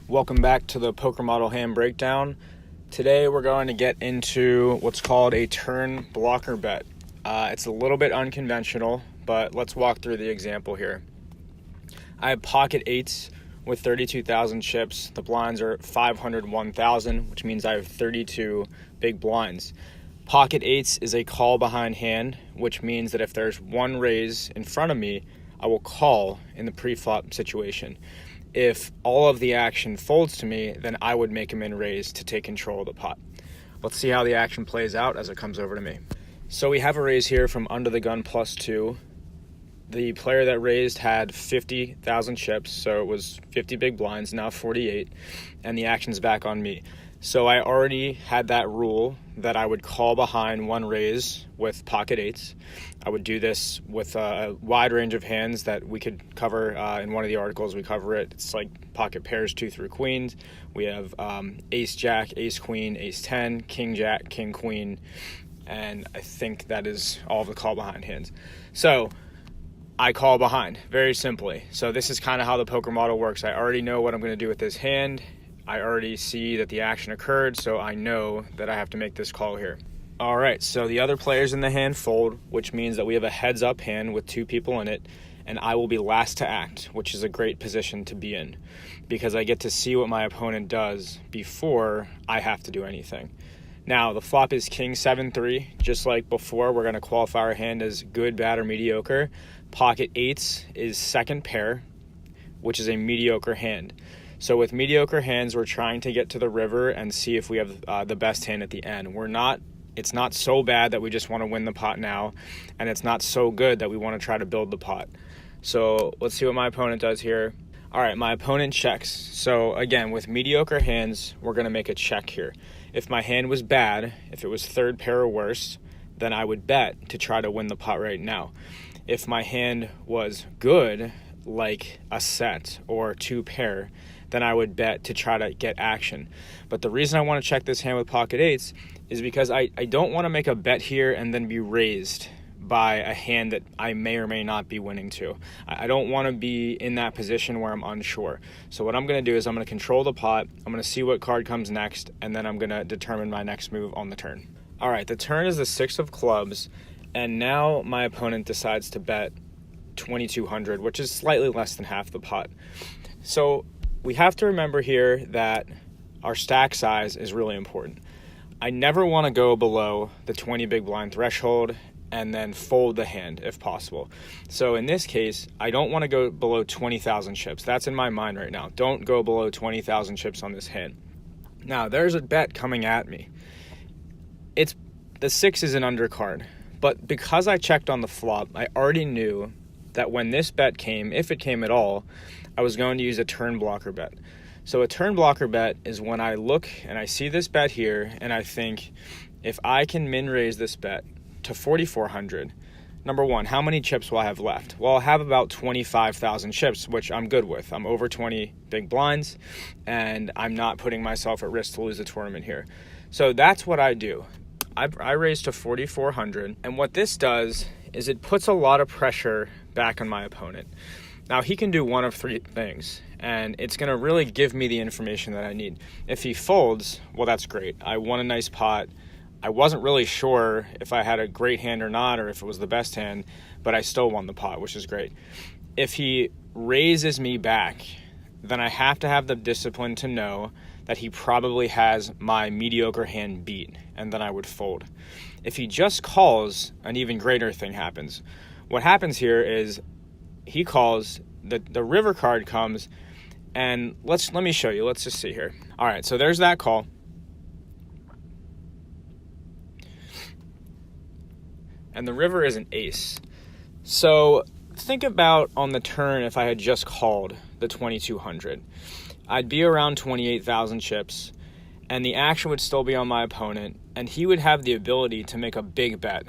Welcome back to the Poker Model Hand Breakdown. Today we're going to get into what's called a turn blocker bet. It's a little bit unconventional, but let's walk through the example here. I have pocket eights with 32,000 chips. The blinds are 501,000, which means I have 32 big blinds. Pocket eights is a call behind hand, which means that if there's one raise in front of me, I will call in the pre-flop situation. If all of the action folds to me, then I would make a min raise to take control of the pot. Let's see how the action plays out as it comes over to me. So we have a raise here from under the gun +2. The player that raised had 50,000 chips, so it was 50 big blinds, now 48, and the action's back on me. So I already had that rule that I would call behind one raise with pocket eights. I would do this with a wide range of hands that we could cover in one of the articles. We cover it. It's like pocket pairs 2 through queens. We have ace jack, ace queen, ace 10, king jack, king queen, and I think that is all of the call behind hands. So I call behind, very simply. So this is kind of how the poker model works. I already know what I'm going to do with this hand. I already see that the action occurred, so I know that I have to make this call here. All right, so the other players in the hand fold, which means that we have a heads-up hand with 2 people in it, and I will be last to act, which is a great position to be in because I get to see what my opponent does before I have to do anything. Now, the flop is king 7-3. Just like before, we're going to qualify our hand as good, bad, or mediocre. Pocket eights is second pair, which is a mediocre hand. So with mediocre hands, we're trying to get to the river and see if we have the best hand at the end. It's not so bad that we just want to win the pot now, and it's not so good that we want to try to build the pot. So let's see what my opponent does here. All right, my opponent checks. So again, with mediocre hands, we're going to make a check here. If my hand was bad, if it was third pair or worse, then I would bet to try to win the pot right now. If my hand was good, like a set or 2 pair, then I would bet to try to get action. But the reason I want to check this hand with pocket eights is because I don't want to make a bet here and then be raised by a hand that I may or may not be winning to. I don't want to be in that position where I'm unsure. So what I'm going to do is I'm going to control the pot, I'm going to see what card comes next, and then I'm going to determine my next move on the turn. All right, the turn is the 6 of clubs, and now my opponent decides to bet 2,200, which is slightly less than half the pot. So we have to remember here that our stack size is really important. I never want to go below the 20 big blind threshold and then fold the hand if possible. So in this case, I don't want to go below 20,000 chips. That's in my mind right now. Don't go below 20,000 chips on this hand. Now, there's a bet coming at me. The 6 is an undercard, but because I checked on the flop, I already knew that when this bet came, if it came at all, I was going to use a turn blocker bet. So a turn blocker bet is when I look and I see this bet here and I think, if I can min raise this bet to 4,400, number one, how many chips will I have left? Well, I'll have about 25,000 chips, which I'm good with. I'm over 20 big blinds, and I'm not putting myself at risk to lose the tournament here. So that's what I do. I raise to 4,400, and what this does is it puts a lot of pressure back on my opponent. Now, he can do one of 3 things, and it's going to really give me the information that I need. If he folds, well, that's great. I won a nice pot. I wasn't really sure if I had a great hand or not, or if it was the best hand, but I still won the pot, which is great. If he raises me back, then I have to have the discipline to know that he probably has my mediocre hand beat, and then I would fold. If he just calls, an even greater thing happens. What happens here is he calls, the river card comes, and let me show you. Let's just see here. All right, so there's that call. And the river is an ace. So think about on the turn if I had just called the 2,200. I'd be around 28,000 chips, and the action would still be on my opponent, and he would have the ability to make a big bet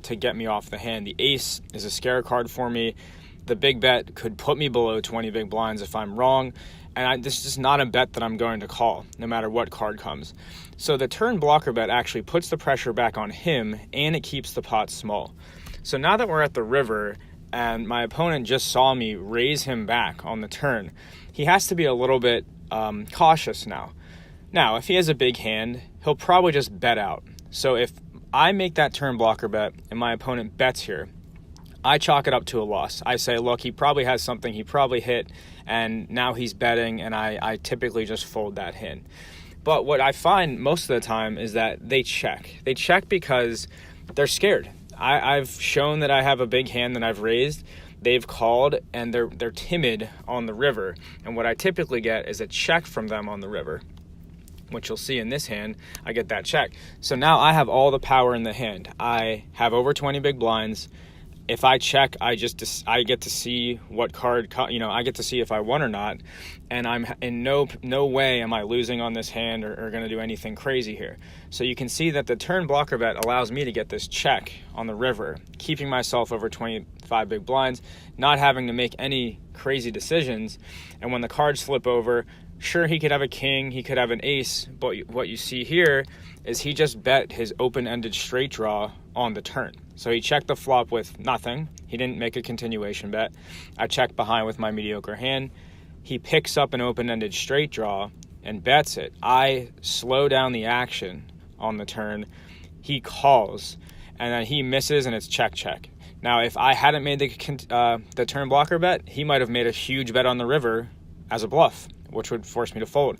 to get me off the hand. The ace is a scare card for me. The big bet could put me below 20 big blinds if I'm wrong, and this is just not a bet that I'm going to call, no matter what card comes. So the turn blocker bet actually puts the pressure back on him, and it keeps the pot small. So now that we're at the river, and my opponent just saw me raise him back on the turn, he has to be a little bit cautious now. Now, if he has a big hand, he'll probably just bet out. So if I make that turn blocker bet and my opponent bets here, I chalk it up to a loss. I say, look, he probably has something, he probably hit, and now he's betting, and I typically just fold that hand. But what I find most of the time is that they check. They check because they're scared. I've shown that I have a big hand that I've raised. They've called, and they're timid on the river. And what I typically get is a check from them on the river, which you'll see in this hand. I get that check. So now I have all the power in the hand. I have over 20 big blinds. If I check, I get to see what card, I get to see if I won or not, and I'm in no way am I losing on this hand or going to do anything crazy here. So you can see that the turn blocker bet allows me to get this check on the river, keeping myself over 25 big blinds, not having to make any crazy decisions. And when the cards flip over, sure, he could have a king, he could have an ace, but what you see here is he just bet his open-ended straight draw on the turn. So he checked the flop with nothing. He didn't make a continuation bet. I checked behind with my mediocre hand. He picks up an open-ended straight draw and bets it. I slow down the action on the turn. He calls, and then he misses, and it's check. Now, if I hadn't made the turn blocker bet, he might have made a huge bet on the river as a bluff, which would force me to fold.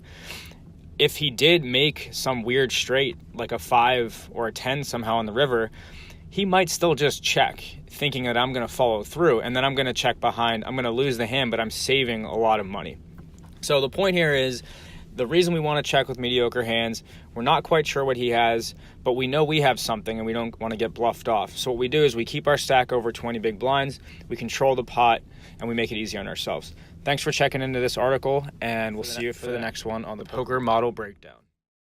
If he did make some weird straight, like a 5 or a 10 somehow on the river, he might still just check, thinking that I'm going to follow through, and then I'm going to check behind. I'm going to lose the hand, but I'm saving a lot of money. So the point here is, the reason we want to check with mediocre hands, we're not quite sure what he has, but we know we have something, and we don't want to get bluffed off. So what we do is we keep our stack over 20 big blinds, we control the pot, and we make it easy on ourselves. Thanks for checking into this article, and we'll see you for the next one on the Poker Model Breakdown.